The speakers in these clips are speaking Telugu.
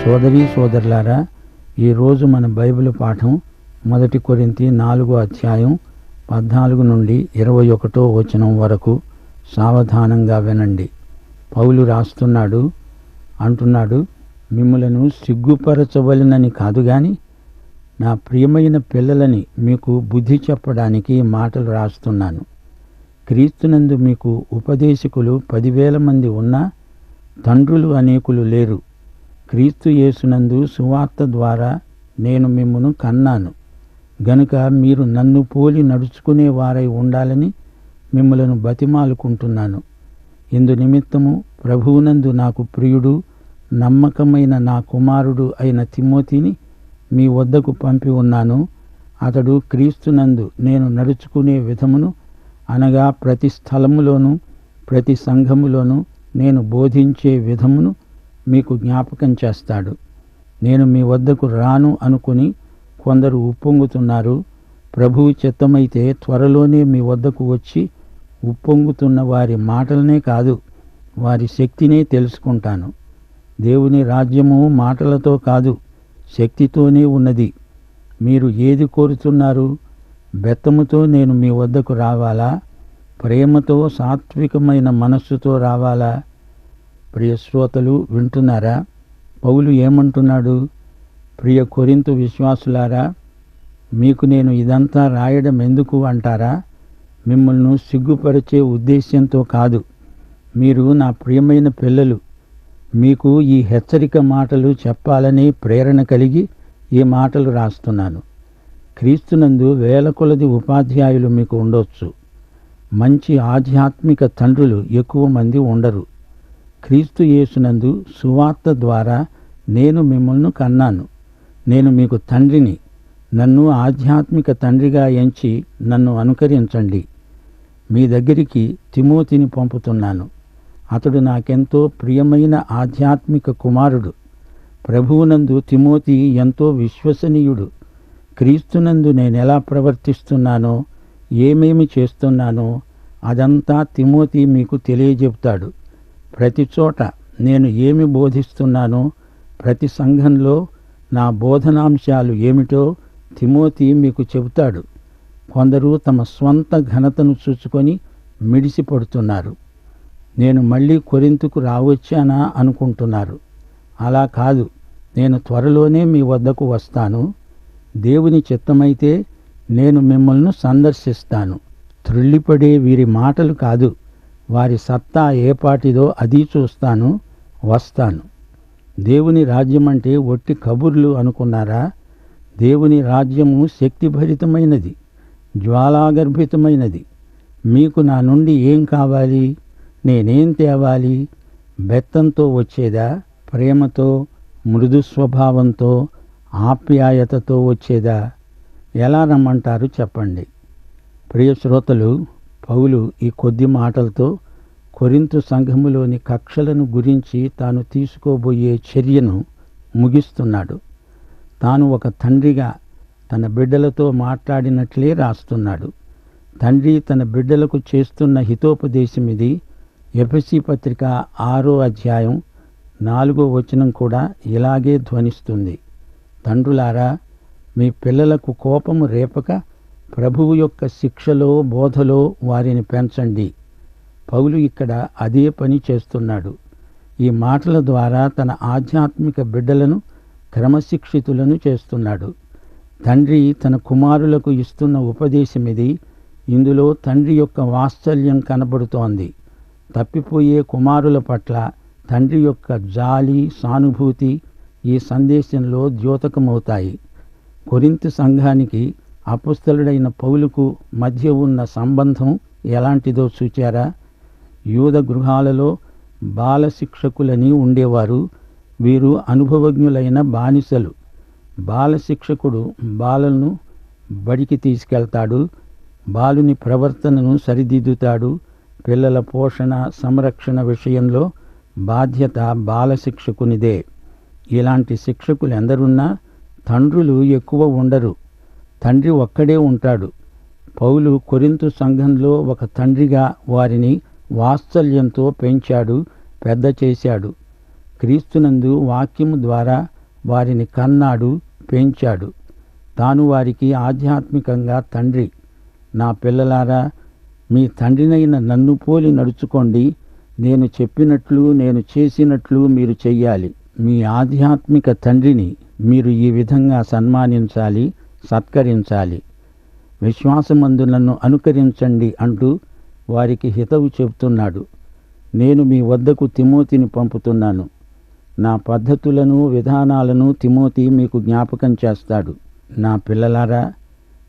సోదరీ సోదరులారా, ఈరోజు మన బైబిల్ పాఠం 1 కొరింథీ 4వ అధ్యాయం 14 నుండి 21వ వచనం వరకు సావధానంగా వినండి. పౌలు అంటున్నాడు, మిమ్ములను సిగ్గుపరచవలెనని కాదు గాని నా ప్రియమైన పిల్లలని మీకు బుద్ధి చెప్పడానికి మాటలు రాస్తున్నాను. క్రీస్తునందు మీకు ఉపదేశకులు 10,000 మంది ఉన్నా తండ్రులు అనేకులు లేరు. క్రీస్తు యేసునందు సువార్త ద్వారా నేను మిమ్మును కన్నాను గనుక మీరు నన్ను పోలి నడుచుకునే వారై ఉండాలని మిమ్ములను బతిమాలుకుంటున్నాను. ఇందు నిమిత్తము ప్రభువునందు నాకు ప్రియుడు నమ్మకమైన నా కుమారుడు అయిన తిమోతిని మీ వద్దకు పంపి ఉన్నాను. అతడు క్రీస్తునందు నేను నడుచుకునే విధమును, అనగా ప్రతి స్థలములోనూ ప్రతి సంఘములోనూ నేను బోధించే విధమును మీకు జ్ఞాపకం చేస్తాడు. నేను మీ వద్దకు రాను అనుకుని కొందరు ఉప్పొంగుతున్నారు. ప్రభువు చిత్తమైతే త్వరలోనే మీ వద్దకు వచ్చి ఉప్పొంగుతున్న వారి మాటలనే కాదు, వారి శక్తినే తెలుసుకుంటాను. దేవుని రాజ్యము మాటలతో కాదు, శక్తితోనే ఉన్నది. మీరు ఏది కోరుతున్నారు? బెత్తముతో నేను మీ వద్దకు రావాలా? ప్రేమతో సాత్వికమైన మనస్సుతో రావాలా? ప్రియ శ్రోతలు వింటున్నారా? పౌలు ఏమంటున్నాడు? ప్రియ కొరింథు విశ్వాసులారా, మీకు నేను ఇదంతా రాయడం ఎందుకు అంటారా? మిమ్మల్ని సిగ్గుపరిచే ఉద్దేశ్యంతో కాదు. మీరు నా ప్రియమైన పిల్లలు. మీకు ఈ హెచ్చరిక మాటలు చెప్పాలని ప్రేరణ కలిగి ఈ మాటలు రాస్తున్నాను. క్రీస్తునందు వేల కొలది ఉపాధ్యాయులు మీకు ఉండొచ్చు. మంచి ఆధ్యాత్మిక తండ్రులు ఎక్కువ మంది ఉండరు. క్రీస్తు యేసునందు సువార్త ద్వారా నేను మిమ్మల్ని కన్నాను. నేను మీకు తండ్రిని. నన్ను ఆధ్యాత్మిక తండ్రిగా ఎంచి నన్ను అనుకరించండి. మీ దగ్గరికి తిమోతిని పంపుతున్నాను. అతడు నాకెంతో ప్రియమైన ఆధ్యాత్మిక కుమారుడు. ప్రభువునందు తిమోతి ఎంతో విశ్వసనీయుడు. క్రీస్తునందు నేనెలా ప్రవర్తిస్తున్నానో, ఏమేమి చేస్తున్నానో అదంతా తిమోతి మీకు తెలియజెప్తాడు. ప్రతి చోట నేను ఏమి బోధిస్తున్నానో, ప్రతి సంఘంలో నా బోధనాంశాలు ఏమిటో తిమోతి మీకు చెబుతాడు. కొందరు తమ స్వంత ఘనతను చూచుకొని మిడిసిపడుతున్నారు. నేను మళ్ళీ కొరింథుకు రావచ్చానా అనుకుంటున్నారు. అలా కాదు, నేను త్వరలోనే మీ వద్దకు వస్తాను. దేవుని చిత్తమైతే నేను మిమ్మల్ని సందర్శిస్తాను. త్రుళ్ళిపడే వీరి మాటలు కాదు, వారి సత్తా ఏపాటిదో అది చూస్తాను, వస్తాను. దేవుని రాజ్యమంటే ఒట్టి కబుర్లు అనుకున్నారా? దేవుని రాజ్యము శక్తిభరితమైనది, జ్వాలాగర్భితమైనది. మీకు నా నుండి ఏం కావాలి? నేనేం తేవాలి? బెత్తంతో వచ్చేదా? ప్రేమతో, మృదు స్వభావంతో, ఆప్యాయతతో వచ్చేదా? ఎలా రమ్మంటారు చెప్పండి. ప్రియ శ్రోతలు, పౌలు ఈ కొద్ది మాటలతో కొరింథు సంఘములోని కక్షలను గురించి తాను తీసుకోబోయే చర్యను ముగిస్తున్నాడు. తాను ఒక తండ్రిగా తన బిడ్డలతో మాట్లాడినట్లే రాస్తున్నాడు. తండ్రి తన బిడ్డలకు చేస్తున్న హితోపదేశమిది. ఎఫెసీ పత్రిక 6వ అధ్యాయం 4వ వచనం కూడా ఇలాగే ధ్వనిస్తుంది. తండ్రులారా, మీ పిల్లలకు కోపము రేపక ప్రభువు యొక్క శిక్షలో బోధలో వారిని పెంచండి. పౌలు ఇక్కడ అదే పని చేస్తున్నాడు. ఈ మాటల ద్వారా తన ఆధ్యాత్మిక బిడ్డలను క్రమశిక్షితులను చేస్తున్నాడు. తండ్రి తన కుమారులకు ఇస్తున్న ఉపదేశమిది. ఇందులో తండ్రి యొక్క వాత్సల్యం కనబడుతోంది. తప్పిపోయే కుమారుల పట్ల తండ్రి యొక్క జాలి, సానుభూతి ఈ సందేశంలో ద్యోతకమవుతాయి. కొరింథు సంఘానికి అపొస్తలుడైన పౌలుకు మధ్య ఉన్న సంబంధం ఎలాంటిదో చూచారా? యూద గృహాలలో బాల శిక్షకులని ఉండేవారు. వీరు అనుభవజ్ఞులైన బానిసలు. బాల శిక్షకుడు బాలను బడికి తీసుకెళ్తాడు. బాలుని ప్రవర్తనను సరిదిద్దుతాడు. పిల్లల పోషణ, సంరక్షణ విషయంలో బాధ్యత బాల శిక్షకునిదే. ఇలాంటి శిక్షకులు ఎందరున్నా తండ్రులు ఎక్కువ ఉండరు. తండ్రి ఒక్కడే ఉంటాడు. పౌలు కొరింథు సంఘంలో ఒక తండ్రిగా వారిని వాత్సల్యంతో పెంచాడు, పెద్ద చేశాడు. క్రీస్తునందు వాక్యము ద్వారా వారిని కన్నాడు, పెంచాడు. తాను వారికి ఆధ్యాత్మికంగా తండ్రి. నా పిల్లలారా, మీ తండ్రినైన నన్ను పోలి నడుచుకోండి. నేను చెప్పినట్లు, నేను చేసినట్లు మీరు చెయ్యాలి. మీ ఆధ్యాత్మిక తండ్రిని మీరు ఈ విధంగా సన్మానించాలి, సత్కరించాలి. విశ్వాసమందు నన్ను అనుకరించండి అంటూ వారికి హితవు చెబుతున్నాడు. నేను మీ వద్దకు తిమోతిని పంపుతున్నాను. నా పద్ధతులను, విధానాలను తిమోతి మీకు జ్ఞాపకం చేస్తాడు. నా పిల్లలారా,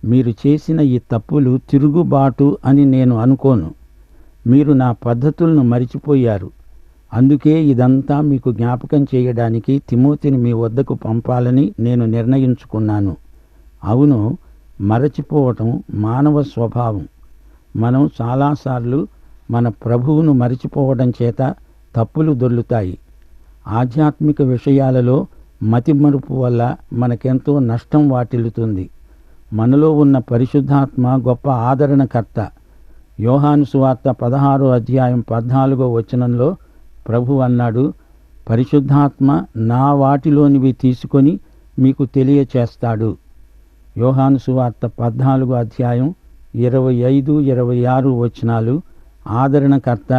మీరు చేసిన ఈ తప్పులు తిరుగుబాటు అని నేను అనుకోను. మీరు నా పద్ధతులను మరిచిపోయారు. అందుకే ఇదంతా మీకు జ్ఞాపకం చేయడానికి తిమోతిని మీ వద్దకు పంపాలని నేను నిర్ణయించుకున్నాను. అవును, మరచిపోవటం మానవ స్వభావం. మనం చాలాసార్లు మన ప్రభువును మరిచిపోవడం చేత తప్పులు దొర్లుతాయి. ఆధ్యాత్మిక విషయాలలో మతిమరుపు వల్ల మనకెంతో నష్టం వాటిల్లుతుంది. మనలో ఉన్న పరిశుద్ధాత్మ గొప్ప ఆదరణకర్త. యోహాను సువార్త 16వ అధ్యాయం 14వ వచనంలో ప్రభు అన్నాడు, పరిశుద్ధాత్మ నా వాటిలోనివి తీసుకొని మీకు తెలియచేస్తాడు. యోహాను సువార్త 14వ అధ్యాయం 25, 26 వచనాలు. ఆదరణకర్త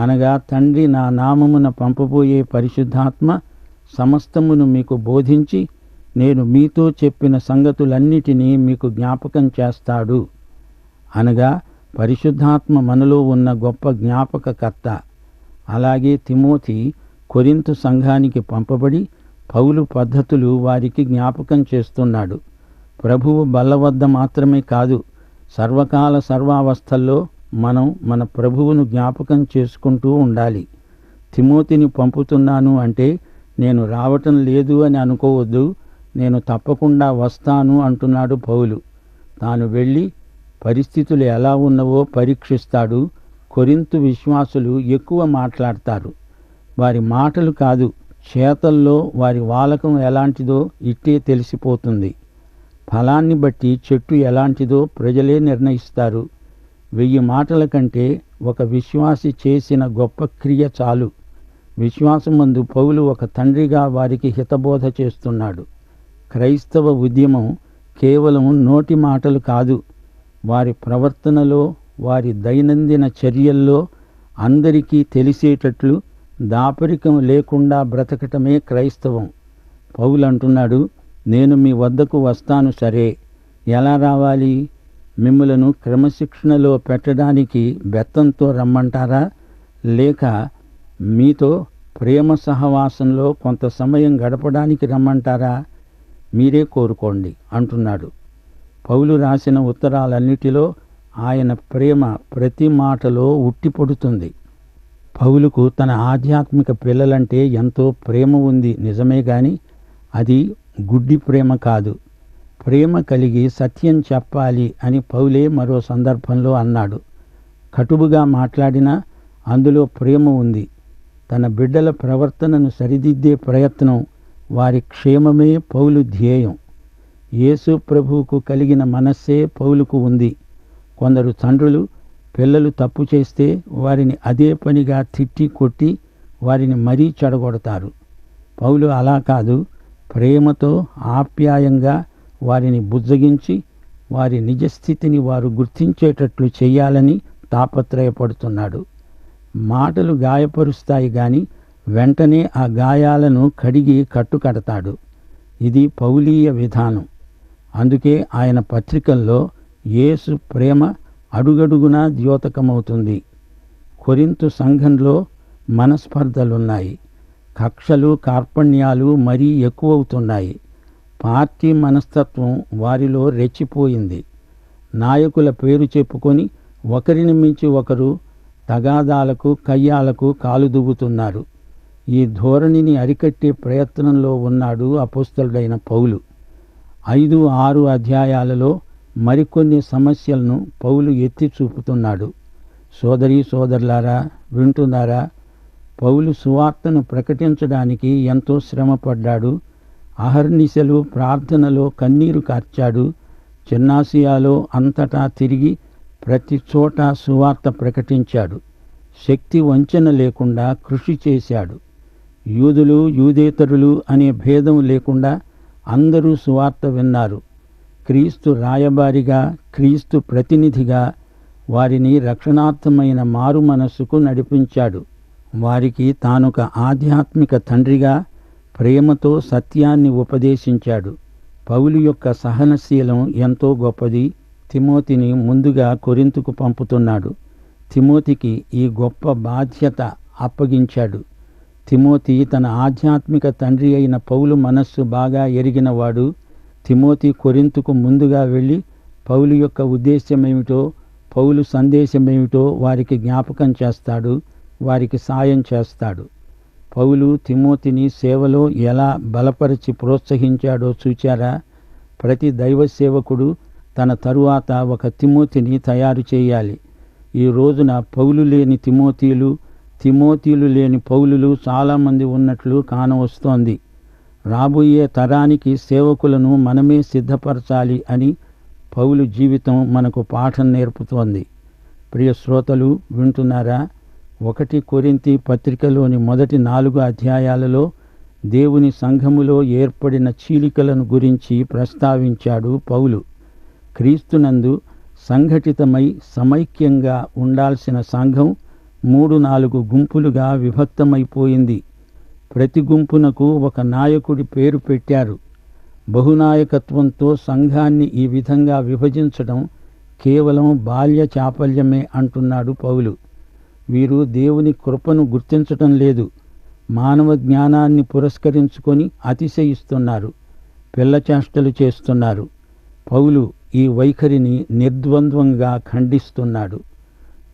అనగా తండ్రి నా నామమున పంపబోయే పరిశుద్ధాత్మ సమస్తమును మీకు బోధించి నేను మీతో చెప్పిన సంగతులన్నిటినీ మీకు జ్ఞాపకం చేస్తాడు. అనగా పరిశుద్ధాత్మ మనలో ఉన్న గొప్ప జ్ఞాపకకర్త. అలాగే తిమోతి కొరింథు సంఘానికి పంపబడి పౌలు పద్ధతులు వారికి జ్ఞాపకం చేస్తున్నాడు. ప్రభువు బల్ల వద్ద మాత్రమే కాదు, సర్వకాల సర్వావస్థల్లో మనం మన ప్రభువును జ్ఞాపకం చేసుకుంటూ ఉండాలి. తిమోతిని పంపుతున్నాను అంటే నేను రావటం లేదు అని అనుకోవద్దు. నేను తప్పకుండా వస్తాను అంటున్నాడు పౌలు. తాను వెళ్ళి పరిస్థితులు ఎలా ఉన్నవో పరీక్షిస్తాడు. కొరింథు విశ్వాసులు ఎక్కువ మాట్లాడతారు. వారి మాటలు కాదు, చేతల్లో వారి వాలకం ఎలాంటిదో ఇట్టే తెలిసిపోతుంది. ఫలాన్ని బట్టి చెట్టు ఎలాంటిదో ప్రజలే నిర్ణయిస్తారు. 1000 మాటల కంటే ఒక విశ్వాసి చేసిన గొప్ప క్రియ చాలు. విశ్వాసమందు పౌలు ఒక తండ్రిగా వారికి హితబోధ చేస్తున్నాడు. క్రైస్తవ ఉద్యమం కేవలం నోటి మాటలు కాదు. వారి ప్రవర్తనలో, వారి దైనందిన చర్యల్లో అందరికీ తెలిసేటట్లు దాపరికం లేకుండా బ్రతకటమే క్రైస్తవం. పౌలు అంటున్నాడు, నేను మీ వద్దకు వస్తాను. సరే, ఎలా రావాలి? మిమ్మలను క్రమశిక్షణలో పెట్టడానికి బెత్తంతో రమ్మంటారా, లేక మీతో ప్రేమ సహవాసంలో కొంత సమయం గడపడానికి రమ్మంటారా? మీరే కోరుకోండి అంటున్నాడు. పౌలు రాసిన ఉత్తరాలన్నిటిలో ఆయన ప్రేమ ప్రతి మాటలో ఉట్టిపడుతుంది. పౌలుకు తన ఆధ్యాత్మిక పిల్లలంటే ఎంతో ప్రేమ ఉంది నిజమే గాని అది గుడ్డి ప్రేమ కాదు. ప్రేమ కలిగి సత్యం చెప్పాలి అని పౌలే మరో సందర్భంలో అన్నాడు. కటువుగా మాట్లాడినా అందులో ప్రేమ ఉంది. తన బిడ్డల ప్రవర్తనను సరిదిద్దే ప్రయత్నం, వారి క్షేమమే పౌలు ధ్యేయం. యేసు ప్రభువుకు కలిగిన మనస్సే పౌలుకు ఉంది. కొందరు తండ్రులు పిల్లలు తప్పు చేస్తే వారిని అదే పనిగా తిట్టి కొట్టి వారిని మరీ చెడగొడతారు. పౌలు అలా కాదు, ప్రేమతో ఆప్యాయంగా వారిని బుజ్జగించి వారి నిజస్థితిని వారు గుర్తించేటట్లు చేయాలని తాపత్రయపడుతున్నాడు. మాటలు గాయపరుస్తాయి గాని వెంటనే ఆ గాయాలను కడిగి కట్టుకడతాడు. ఇది పౌలీయ విధానం. అందుకే ఆయన పత్రికల్లో యేసు ప్రేమ అడుగడుగునా ద్యోతకమవుతుంది. కొరింథు సంఘంలో మనస్పర్ధలున్నాయి. కక్షలు, కార్పణ్యాలు మరీ ఎక్కువవుతున్నాయి. పార్టీ మనస్తత్వం వారిలో రెచ్చిపోయింది. నాయకుల పేరు చెప్పుకొని ఒకరిని మించి ఒకరు తగాదాలకు, కయ్యాలకు కాలుదువ్వుతున్నారు. ఈ ధోరణిని అరికట్టే ప్రయత్నంలో ఉన్నాడు అపోస్తలుడైన పౌలు. 5, 6 అధ్యాయాలలో మరికొన్ని సమస్యలను పౌలు ఎత్తి చూపుతున్నాడు. సోదరీ సోదరులారా, వింటున్నారా? పౌలు సువార్తను ప్రకటించడానికి ఎంతో శ్రమపడ్డాడు. అహర్నిశలు ప్రార్థనలో కన్నీరు కార్చాడు. చిన్నాసియాలో అంతటా తిరిగి ప్రతి చోట సువార్త ప్రకటించాడు. శక్తి వంచన లేకుండా కృషి చేశాడు. యూదులు యూదేతరులు అనే భేదం లేకుండా అందరూ సువార్త విన్నారు. క్రీస్తు రాయబారిగా, క్రీస్తు ప్రతినిధిగా వారిని రక్షణార్థమైన మారు మనస్సుకు నడిపించాడు. వారికి తానొక ఆధ్యాత్మిక తండ్రిగా ప్రేమతో సత్యాన్ని ఉపదేశించాడు. పౌలు యొక్క సహనశీలం ఎంతో గొప్పది. తిమోతిని ముందుగా కొరింతుకు పంపుతున్నాడు. తిమోతికి ఈ గొప్ప బాధ్యత అప్పగించాడు. తిమోతి తన ఆధ్యాత్మిక తండ్రి అయిన పౌలు మనస్సు బాగా ఎరిగినవాడు. తిమోతి కొరింతుకు ముందుగా వెళ్ళి పౌలు యొక్క ఉద్దేశ్యమేమిటో, పౌలు సందేశమేమిటో వారికి జ్ఞాపకం చేస్తాడు, వారికి సాయం చేస్తాడు. పౌలు తిమోతిని సేవలో ఎలా బలపరిచి ప్రోత్సహించాడో చూచారా? ప్రతి దైవ సేవకుడు తన తరువాత ఒక తిమోతిని తయారు చేయాలి. ఈ రోజున పౌలు లేని తిమోతీలు, తిమోతీలు లేని పౌలులు చాలామంది ఉన్నట్లు కానవస్తోంది. రాబోయే తరానికి సేవకులను మనమే సిద్ధపరచాలి అని పౌలు జీవితం మనకు పాఠం నేర్పుతోంది. ప్రియ శ్రోతలు వింటున్నారా? 1 కొరింథీ పత్రికలోని మొదటి 4 అధ్యాయాలలో దేవుని సంఘములో ఏర్పడిన చీలికలను గురించి ప్రస్తావించాడు పౌలు. క్రీస్తునందు సంఘటితమై సమైక్యంగా ఉండాల్సిన సంఘం 3-4 గుంపులుగా విభక్తమైపోయింది. ప్రతి గుంపునకు ఒక నాయకుడి పేరు పెట్టారు. బహునాయకత్వంతో సంఘాన్ని ఈ విధంగా విభజించడం కేవలం బాల్య చాపల్యమే అంటున్నాడు పౌలు. వీరు దేవుని కృపను గుర్తించటం లేదు. మానవ జ్ఞానాన్ని పురస్కరించుకొని అతిశయిస్తున్నారు, పిల్లచేష్టలు చేస్తున్నారు. పౌలు ఈ వైఖరిని నిర్ద్వంద్వంగా ఖండిస్తున్నాడు.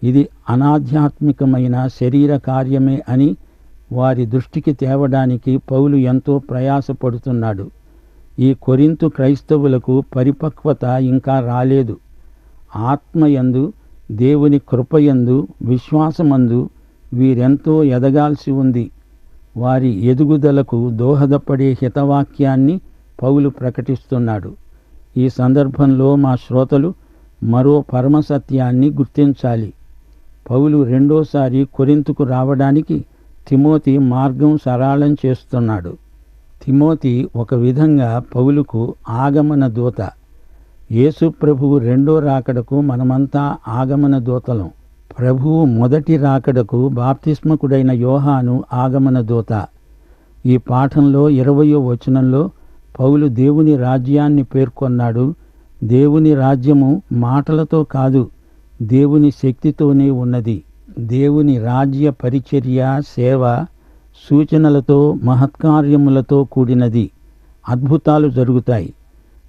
ఇది అనాధ్యాత్మికమైన శరీర కార్యమే అని వారి దృష్టికి తేవడానికి పౌలు ఎంతో ప్రయాసపడుతున్నాడు. ఈ కొరింతు క్రైస్తవులకు పరిపక్వత ఇంకా రాలేదు. ఆత్మయందు, దేవుని కృపయందు, విశ్వాసమందు వీరెంతో ఎదగాల్సి ఉంది. వారి ఎదుగుదలకు దోహదపడే హితవాక్యాన్ని పౌలు ప్రకటిస్తున్నాడు. ఈ సందర్భంలో మా శ్రోతలు మరో పరమసత్యాన్ని గుర్తించాలి. పౌలు రెండోసారి కొరింతుకు రావడానికి తిమోతి మార్గం సరళం చేస్తున్నాడు. తిమోతి ఒక విధంగా పౌలుకు ఆగమన దూత. యేసు ప్రభువు రెండో రాకడకు మనమంతా ఆగమన దూతలం. ప్రభువు మొదటి రాకడకు బాప్తిస్మకుడైన యోహాను ఆగమన దూత. ఈ పాఠంలో 20వ వచనంలో పౌలు దేవుని రాజ్యాన్ని పేర్కొన్నాడు. దేవుని రాజ్యము మాటలతో కాదు, దేవుని శక్తితోనే ఉన్నది. దేవుని రాజ్య పరిచర్య, సేవ సూచనలతో, మహత్కార్యములతో కూడినది. అద్భుతాలు జరుగుతాయి.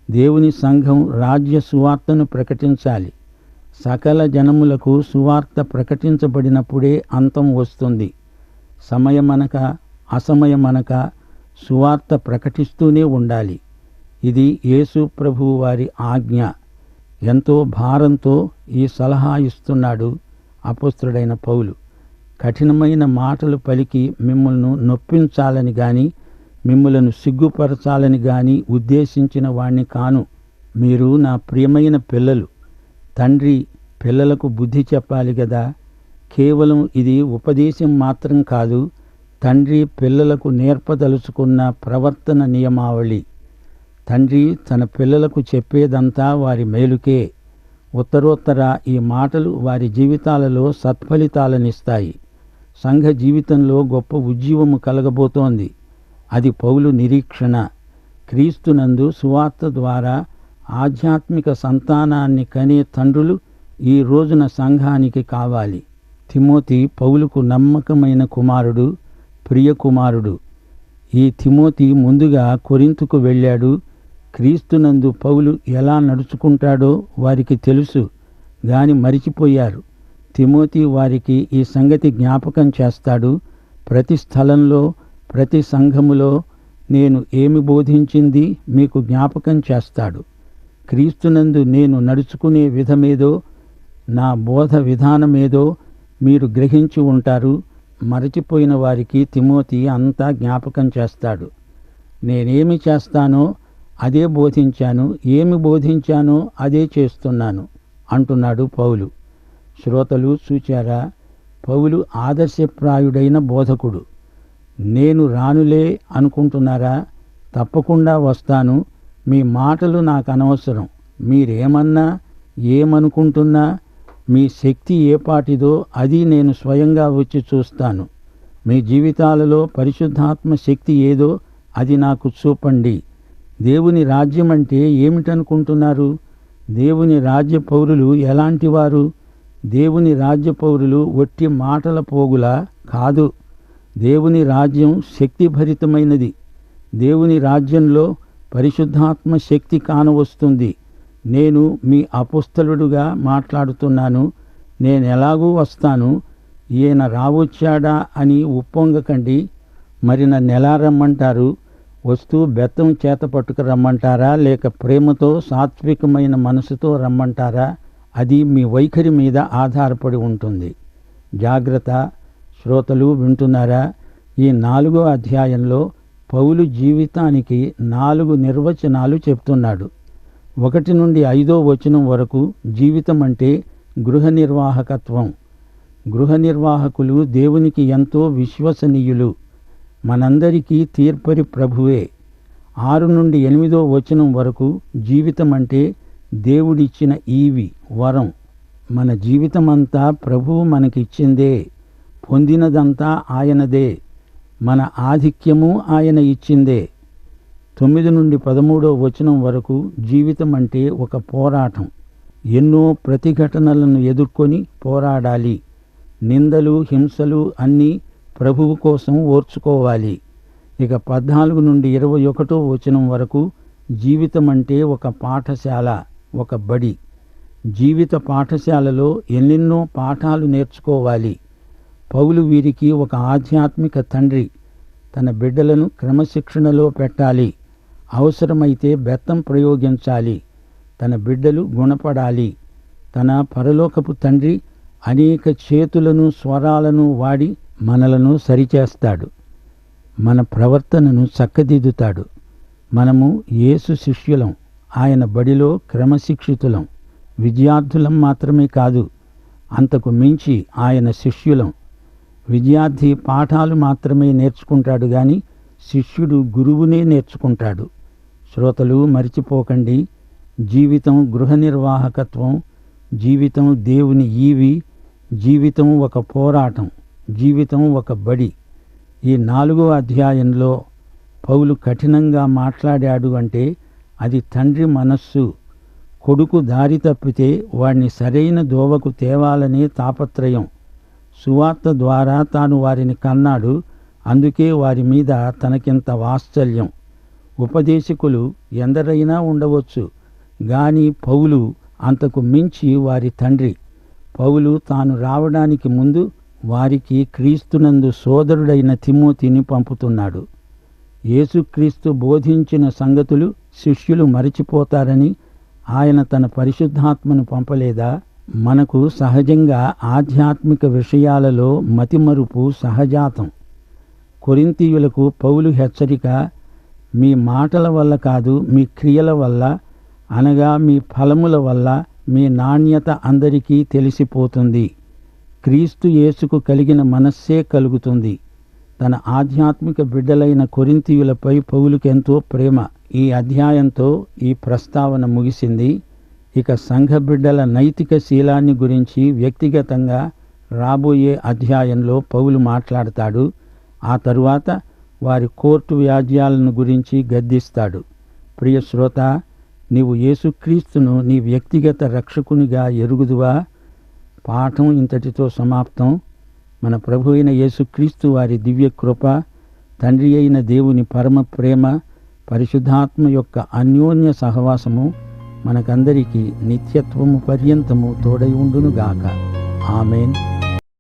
దేవుని సంఘం రాజ్య సువార్తను ప్రకటించాలి. సకల జనములకు సువార్త ప్రకటించబడినప్పుడే అంతం వస్తుంది. సమయమనక అసమయమనక సువార్త ప్రకటిస్తూనే ఉండాలి. ఇది యేసు ప్రభువు వారి ఆజ్ఞ. ఎంతో భారంతో ఈ సలహా ఇస్తున్నాడు అపొస్తలుడైన పౌలు. కఠినమైన మాటలు పలికి మిమ్మల్ని నొప్పించాలని గాని, మిమ్మలను సిగ్గుపరచాలని గాని ఉద్దేశించిన వాణ్ణి కాను. మీరు నా ప్రియమైన పిల్లలు. తండ్రి పిల్లలకు బుద్ధి చెప్పాలి గదా. కేవలం ఇది ఉపదేశం మాత్రం కాదు, తండ్రి పిల్లలకు నేర్పదలుచుకున్న ప్రవర్తన నియమావళి. తండ్రి తన పిల్లలకు చెప్పేదంతా వారి మేలుకే. ఉత్తరోత్తర ఈ మాటలు వారి జీవితాలలో సత్ఫలితాలనిస్తాయి. సంఘ జీవితంలో గొప్ప ఉజ్జీవము కలగబోతోంది. అది పౌలు నిరీక్షణ. క్రీస్తునందు సువార్త ద్వారా ఆధ్యాత్మిక సంతానాన్ని కనే తండ్రులు ఈ రోజున సంఘానికి కావాలి. తిమోతి పౌలుకు నమ్మకమైన కుమారుడు, ప్రియ కుమారుడు. ఈ తిమోతి ముందుగా కొరింతుకు వెళ్ళాడు. క్రీస్తునందు పౌలు ఎలా నడుచుకుంటాడో వారికి తెలుసు గాని మరిచిపోయారు. తిమోతి వారికి ఈ సంగతి జ్ఞాపకం చేస్తాడు. ప్రతి స్థలంలో, ప్రతి సంఘములో నేను ఏమి బోధించింది మీకు జ్ఞాపకం చేస్తాడు. క్రీస్తునందు నేను నడుచుకునే విధమేదో, నా బోధ విధానమేదో మీరు గ్రహించి ఉంటారు. మరచిపోయిన వారికి తిమోతి అంతా జ్ఞాపకం చేస్తాడు. నేనేమి చేస్తానో అదే బోధించాను, ఏమి బోధించానో అదే చేస్తున్నాను అంటున్నాడు పౌలు. శ్రోతలు చూచారా? పౌలు ఆదర్శప్రాయుడైన బోధకుడు. నేను రానులే అనుకుంటున్నారా? తప్పకుండా వస్తాను. మీ మాటలు నాకు అనవసరం. మీరేమన్నా ఏమనుకుంటున్నా మీ శక్తి ఏపాటిదో అది నేను స్వయంగా వచ్చి చూస్తాను. మీ జీవితాలలో పరిశుద్ధాత్మ శక్తి ఏదో అది నాకు చూపండి. దేవుని రాజ్యం అంటే ఏమిటనుకుంటున్నారు? దేవుని రాజ్య పౌరులు ఎలాంటివారు? దేవుని రాజ్య పౌరులు ఒట్టి మాటల పోగులా? కాదు. దేవుని రాజ్యం శక్తిభరితమైనది. దేవుని రాజ్యంలో పరిశుద్ధాత్మ శక్తి కానవస్తుంది. నేను మీ అపోస్తలుడుగా మాట్లాడుతున్నాను. నేనెలాగూ వస్తాను. ఈయన రావచ్చాడా అని ఉప్పొంగకండి. మరి నన్నెలా రమ్మంటారు? వస్తూ బెత్తం చేత పట్టుకు రమ్మంటారా, లేక ప్రేమతో సాత్వికమైన మనసుతో రమ్మంటారా? అది మీ వైఖరి మీద ఆధారపడి ఉంటుంది. జాగ్రత్త. శ్రోతలు వింటున్నారా? ఈ 4వ అధ్యాయంలో పౌలు జీవితానికి 4 నిర్వచనాలు చెప్తున్నాడు. 1 నుండి 5వ వచనం వరకు జీవితం అంటే గృహ నిర్వాహకత్వం. గృహ నిర్వాహకులు దేవునికి ఎంతో విశ్వసనీయులు. మనందరికీ తీర్పరి ప్రభువే. 6 నుండి 8వ వచనం వరకు జీవితం అంటే దేవుడిచ్చిన ఈవి, వరం. మన జీవితమంతా ప్రభువు మనకిచ్చిందే. పొందినదంతా ఆయనదే. మన ఆధిక్యము ఆయన ఇచ్చిందే. 9 నుండి 13వ వచనం వరకు జీవితం అంటే ఒక పోరాటం. ఎన్నో ప్రతిఘటనలను ఎదుర్కొని పోరాడాలి. నిందలు, హింసలు అన్నీ ప్రభువు కోసం ఓర్చుకోవాలి. ఇక 14 నుండి 21వ వచనం వరకు జీవితం అంటే ఒక పాఠశాల, ఒక బడి. జీవిత పాఠశాలలో ఎన్నెన్నో పాఠాలు నేర్చుకోవాలి. పౌలు వీరికి ఒక ఆధ్యాత్మిక తండ్రి. తన బిడ్డలను క్రమశిక్షణలో పెట్టాలి. అవసరమైతే బెత్తం ప్రయోగించాలి. తన బిడ్డలు గుణపడాలి. తన పరలోకపు తండ్రి అనేక చేతులను, స్వరాలను వాడి మనలను సరిచేస్తాడు. మన ప్రవర్తనను చక్కదిద్దుతాడు. మనము యేసు శిష్యులం. ఆయన బడిలో క్రమశిక్షితులం. విద్యార్థులం మాత్రమే కాదు, అంతకు మించి ఆయన శిష్యులం. విద్యార్థి పాఠాలు మాత్రమే నేర్చుకుంటాడు గాని శిష్యుడు గురువునే నేర్చుకుంటాడు. శ్రోతలు మరిచిపోకండి. జీవితం గృహ నిర్వాహకత్వం. జీవితం దేవుని ఈవి. జీవితం ఒక పోరాటం. జీవితం ఒక బడి. ఈ 4వ అధ్యాయంలో పౌలు కఠినంగా మాట్లాడాడు అంటే అది తండ్రి మనస్సు. కొడుకు దారి తప్పితే వాడిని సరైన దోవకు తేవాలనే తాపత్రయం. సువార్త ద్వారా తాను వారిని కన్నాడు. అందుకే వారి మీద తనకింత వాత్సల్యం. ఉపదేశకులు ఎందరైనా ఉండవచ్చు గాని పౌలు అంతకు మించి వారి తండ్రి. పౌలు తాను రావడానికి ముందు వారికి క్రీస్తునందు సోదరుడైన తిమోతిని పంపుతున్నాడు. యేసుక్రీస్తు బోధించిన సంగతులు శిష్యులు మరిచిపోతారని ఆయన తన పరిశుద్ధాత్మను పంపలేదా? మనకు సహజంగా ఆధ్యాత్మిక విషయాలలో మతిమరుపు సహజాతం. కొరింథీయులకు పౌలు హెచ్చరిక, మీ మాటల వల్ల కాదు, మీ క్రియల వల్ల, అనగా మీ ఫలముల వల్ల మీ నాణ్యత అందరికీ తెలిసిపోతుంది. క్రీస్తు యేసుకు కలిగిన మనస్సే కలుగుతుంది. తన ఆధ్యాత్మిక బిడ్డలైన కొరింథీయులపై పౌలుకెంతో ప్రేమ. ఈ అధ్యాయంతో ఈ ప్రస్తావన ముగిసింది. ఇక సంఘ బిడ్డల నైతిక శీలాన్ని గురించి వ్యక్తిగతంగా రాబోయే అధ్యాయంలో పౌలు మాట్లాడతాడు. ఆ తరువాత వారి కోర్టు వ్యాజ్యాలను గురించి గద్దిస్తాడు. ప్రియ శ్రోత, నీవు యేసుక్రీస్తును నీ వ్యక్తిగత రక్షకునిగా ఎరుగుదువా? పాఠం ఇంతటితో సమాప్తం. మన ప్రభు అయిన యేసుక్రీస్తు వారి దివ్య కృప, తండ్రి అయిన దేవుని పరమ ప్రేమ, పరిశుద్ధాత్మ యొక్క అన్యోన్య సహవాసము మనకందరికీ నిత్యత్వము పర్యంతము తోడై ఉండునుగాక. ఆమేన్.